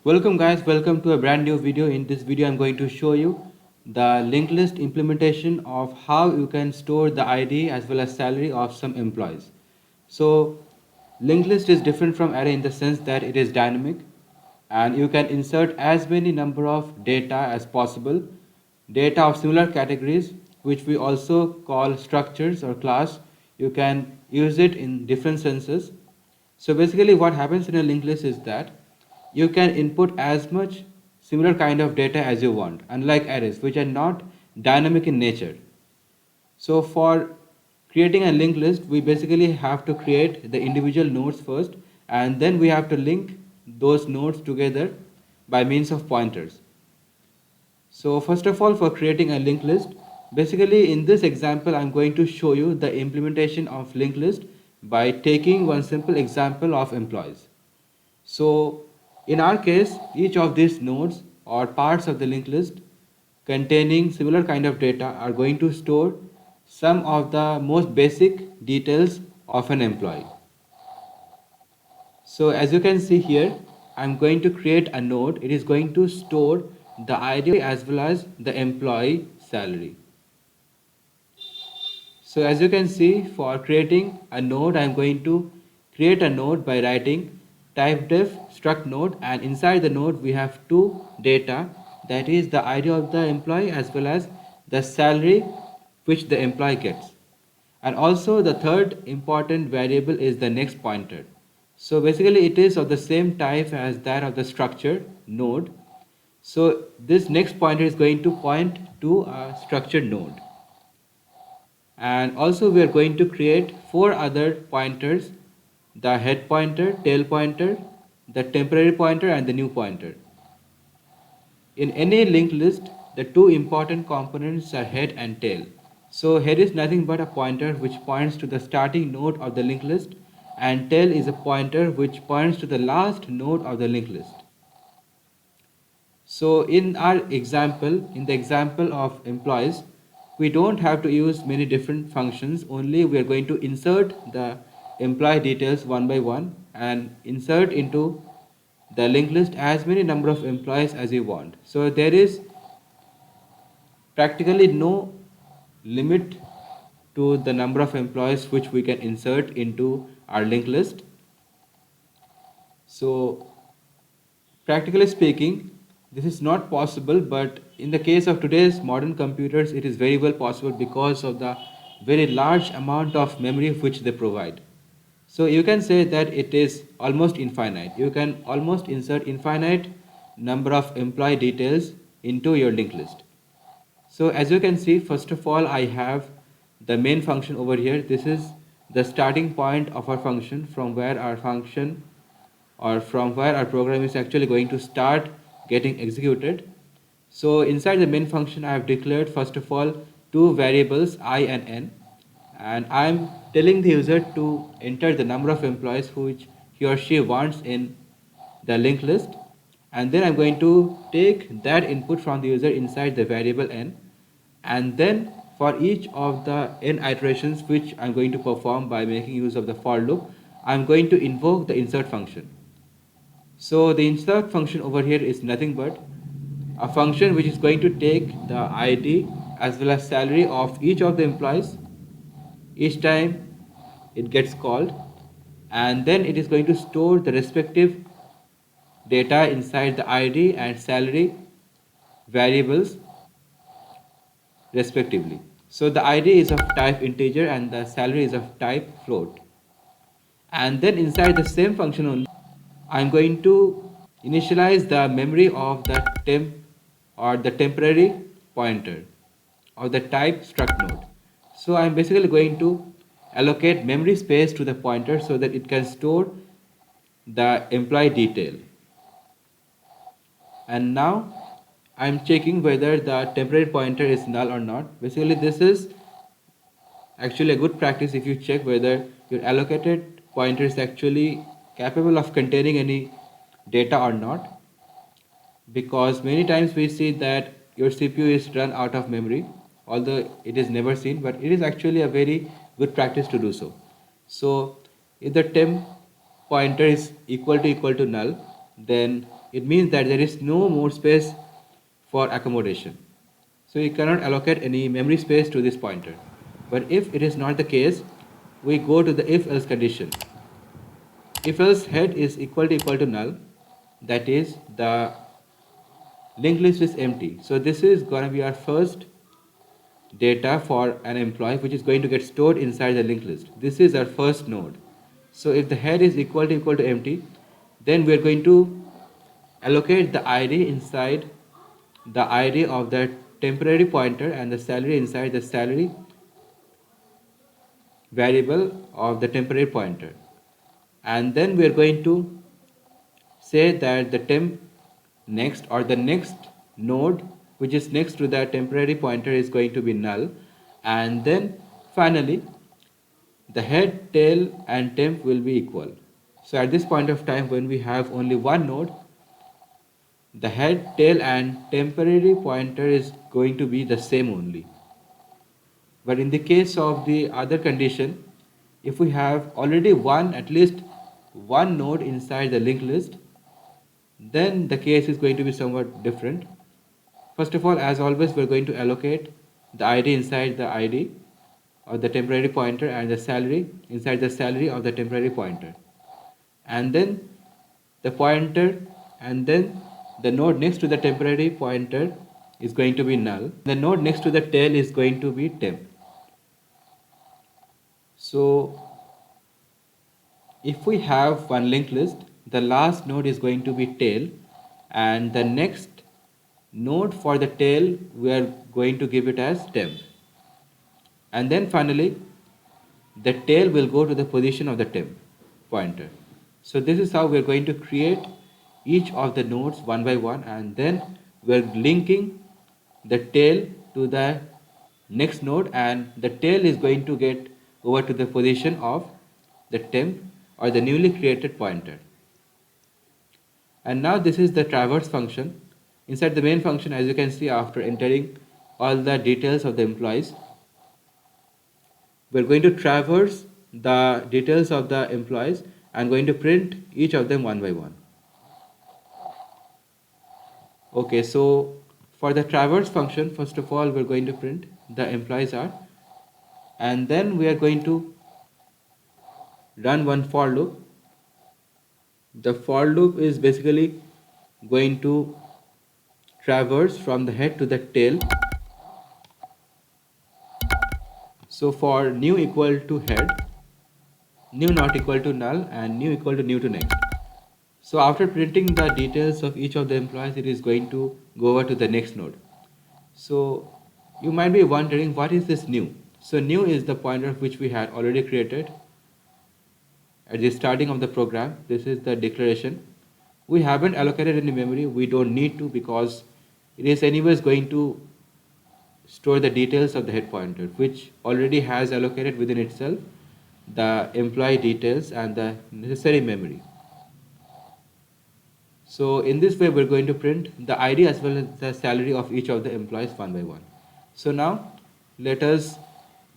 Welcome guys, welcome to a brand new video. In this video I'm going to show you the linked list implementation of how you can store the ID as well as salary of some employees. So linked list is different from array in the sense that it is dynamic and you can insert as many number of data as possible, data of similar categories which we also call structures or class. You can use it in different senses. So basically what happens in a linked list is that you can input as much similar kind of data as you want, unlike arrays which are not dynamic in nature. So for creating a linked list, we basically have to create the individual nodes first, and then we have to link those nodes together by means of pointers. So first of all, for creating a linked list, basically in this example I'm going to show you the implementation of linked list by taking one simple example of employees. So in our case, each of these nodes or parts of the linked list containing similar kind of data are going to store some of the most basic details of an employee. So as you can see here, I'm going to create a node. It is going to store the ID as well as the employee salary. So as you can see, for creating a node, I'm going to create a node by writing typedef struct node, and inside the node we have two data, that is the ID of the employee as well as the salary which the employee gets. And also the third important variable is the next pointer. So basically it is of the same type as that of the structure node. So this next pointer is going to point to a structured node. And also we are going to create four other pointers: the head pointer, tail pointer, the temporary pointer, and the new pointer. In any linked list, the two important components are head and tail. So head is nothing but a pointer which points to the starting node of the linked list, and tail is a pointer which points to the last node of the linked list. So in our example, in the example of employees, we don't have to use many different functions, only we are going to insert the employee details one by one and insert into the linked list as many number of employees as you want. So there is practically no limit to the number of employees which we can insert into our linked list. So practically speaking, this is not possible, but in the case of today's modern computers, it is very well possible because of the very large amount of memory which they provide. So you can say that it is almost infinite. You can almost insert infinite number of employee details into your linked list. So as you can see, first of all, I have the main function over here. This is the starting point of our function, from where our function or from where our program is actually going to start getting executed. So inside the main function, I have declared first of all two variables I and n, and I am telling the user to enter the number of employees which he or she wants in the linked list, and then I'm going to take that input from the user inside the variable n, and then for each of the n iterations which I'm going to perform by making use of the for loop, I'm going to invoke the insert function. So the insert function over here is nothing but a function which is going to take the ID as well as salary of each of the employees each time it gets called, and then it is going to store the respective data inside the ID and salary variables respectively. So the ID is of type integer and the salary is of type float. And then inside the same function only, I'm going to initialize the memory of the temp or the temporary pointer of the type struct node. So I'm basically going to allocate memory space to the pointer so that it can store the employee detail. And now I'm checking whether the temporary pointer is null or not. Basically this is actually a good practice if you check whether your allocated pointer is actually capable of containing any data or not, because many times we see that your CPU is run out of memory, although it is never seen, but it is actually a very good practice to do so. So if the temp pointer is equal to null, then it means that there is no more space for accommodation. So you cannot allocate any memory space to this pointer. But if it is not the case, we go to the if else condition. If else head is equal to null, that is the linked list is empty. So this is going to be our first data for an employee which is going to get stored inside the linked list. This is our first node. So if the head is equal to empty, then we are going to allocate the ID inside the ID of the temporary pointer and the salary inside the salary variable of the temporary pointer. And then we are going to say that the temp next or the next node which is next to the temporary pointer is going to be null, and then finally the head, tail and temp will be equal. So at this point of time, when we have only one node, the head, tail and temporary pointer is going to be the same only. But in the case of the other condition, if we have already at least one node inside the linked list, then the case is going to be somewhat different. First of all, as always, we're going to allocate the ID inside the ID of the temporary pointer and the salary inside the salary of the temporary pointer. And then the pointer and then the node next to the temporary pointer is going to be null. The node next to the tail is going to be temp. So if we have one linked list, the last node is going to be tail, and the next node for the tail we are going to give it as temp. And then finally the tail will go to the position of the temp pointer. So this is how we are going to create each of the nodes one by one, and then we are linking the tail to the next node, and the tail is going to get over to the position of the temp or the newly created pointer. And now this is the traverse function. Inside the main function, as you can see, after entering all the details of the employees, we're going to traverse the details of the employees and going to print each of them one by one. Okay, so for the traverse function, first of all, we're going to print the employees are, and then we are going to run one for loop. The for loop is basically going to traverse from the head to the tail. So for new equal to head, new not equal to null, and new equal to new to next. So after printing the details of each of the employees, it is going to go over to the next node. So you might be wondering, what is this new? So new is the pointer which we had already created at the starting of the program. This is the declaration. We haven't allocated any memory. We don't need to, because it is anyways going to store the details of the head pointer, which already has allocated within itself the employee details and the necessary memory. So in this way, we're going to print the ID as well as the salary of each of the employees one by one. So now let us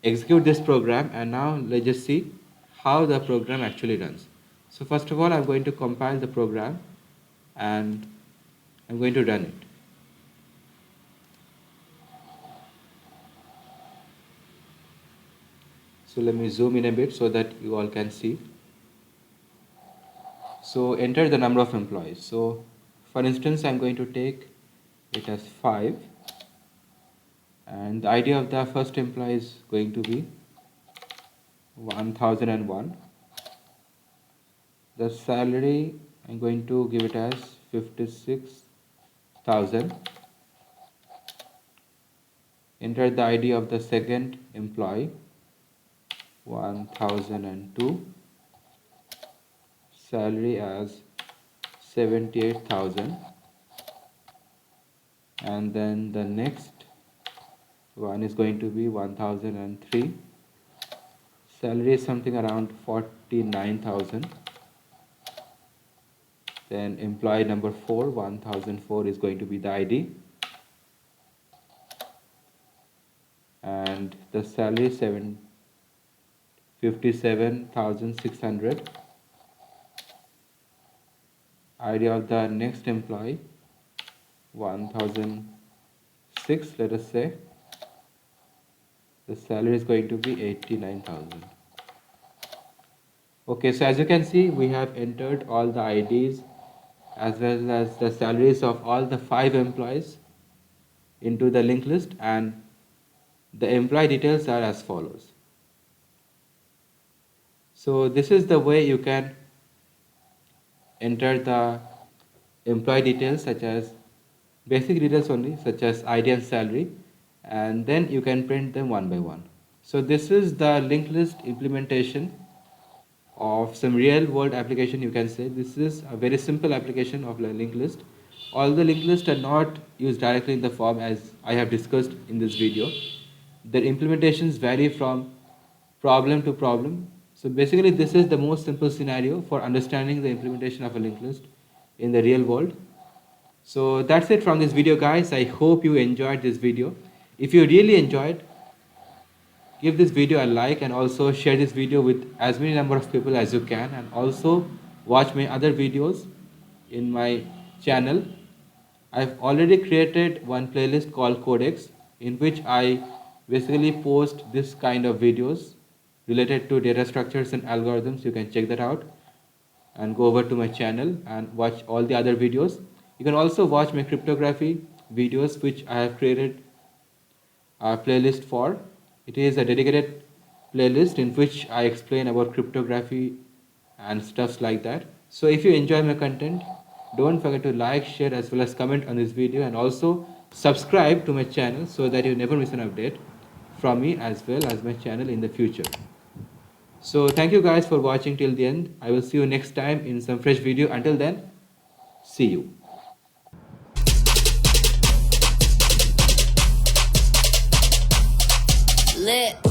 execute this program, and now let's just see how the program actually runs. So first of all, I'm going to compile the program and I'm going to run it. So let me zoom in a bit so that you all can see. So enter the number of employees. So for instance, I'm going to take it as 5, and the ID of the first employee is going to be 1001. The salary, I'm going to give it as 56,000. Enter the ID of the second employee, 1002. Salary as 78,000. And then the next one is going to be 1003. Salary is something around 49,000. Then employee number 4, 1004 is going to be the ID. And the salary 57,600. ID of the next employee 1006, let us say. The salary is going to be 89,000. Okay, so as you can see, we have entered all the IDs as well as the salaries of all the 5 employees into the linked list, and the employee details are as follows. So this is the way you can enter the employee details, such as basic details only, such as ID and salary, and then you can print them one by one. So this is the linked list implementation of some real world application, you can say. This is a very simple application of the linked list. All the linked lists are not used directly in the form as I have discussed in this video. Their implementations vary from problem to problem. So basically this is the most simple scenario for understanding the implementation of a linked list in the real world. So that's it from this video, guys. I hope you enjoyed this video. If you really enjoyed, give this video a like and also share this video with as many number of people as you can, and also watch my other videos in my channel. I've already created one playlist called Codex, in which I basically post this kind of videos related to data structures and algorithms. You can check that out and go over to my channel and watch all the other videos. You can also watch my cryptography videos, which I have created a playlist for. It is a dedicated playlist in which I explain about cryptography and stuffs like that. So if you enjoy my content, don't forget to like, share as well as comment on this video, and also subscribe to my channel so that you never miss an update from me as well as my channel in the future. So thank you guys for watching till the end. I will see you next time in some fresh video. Until then, see you. Lit.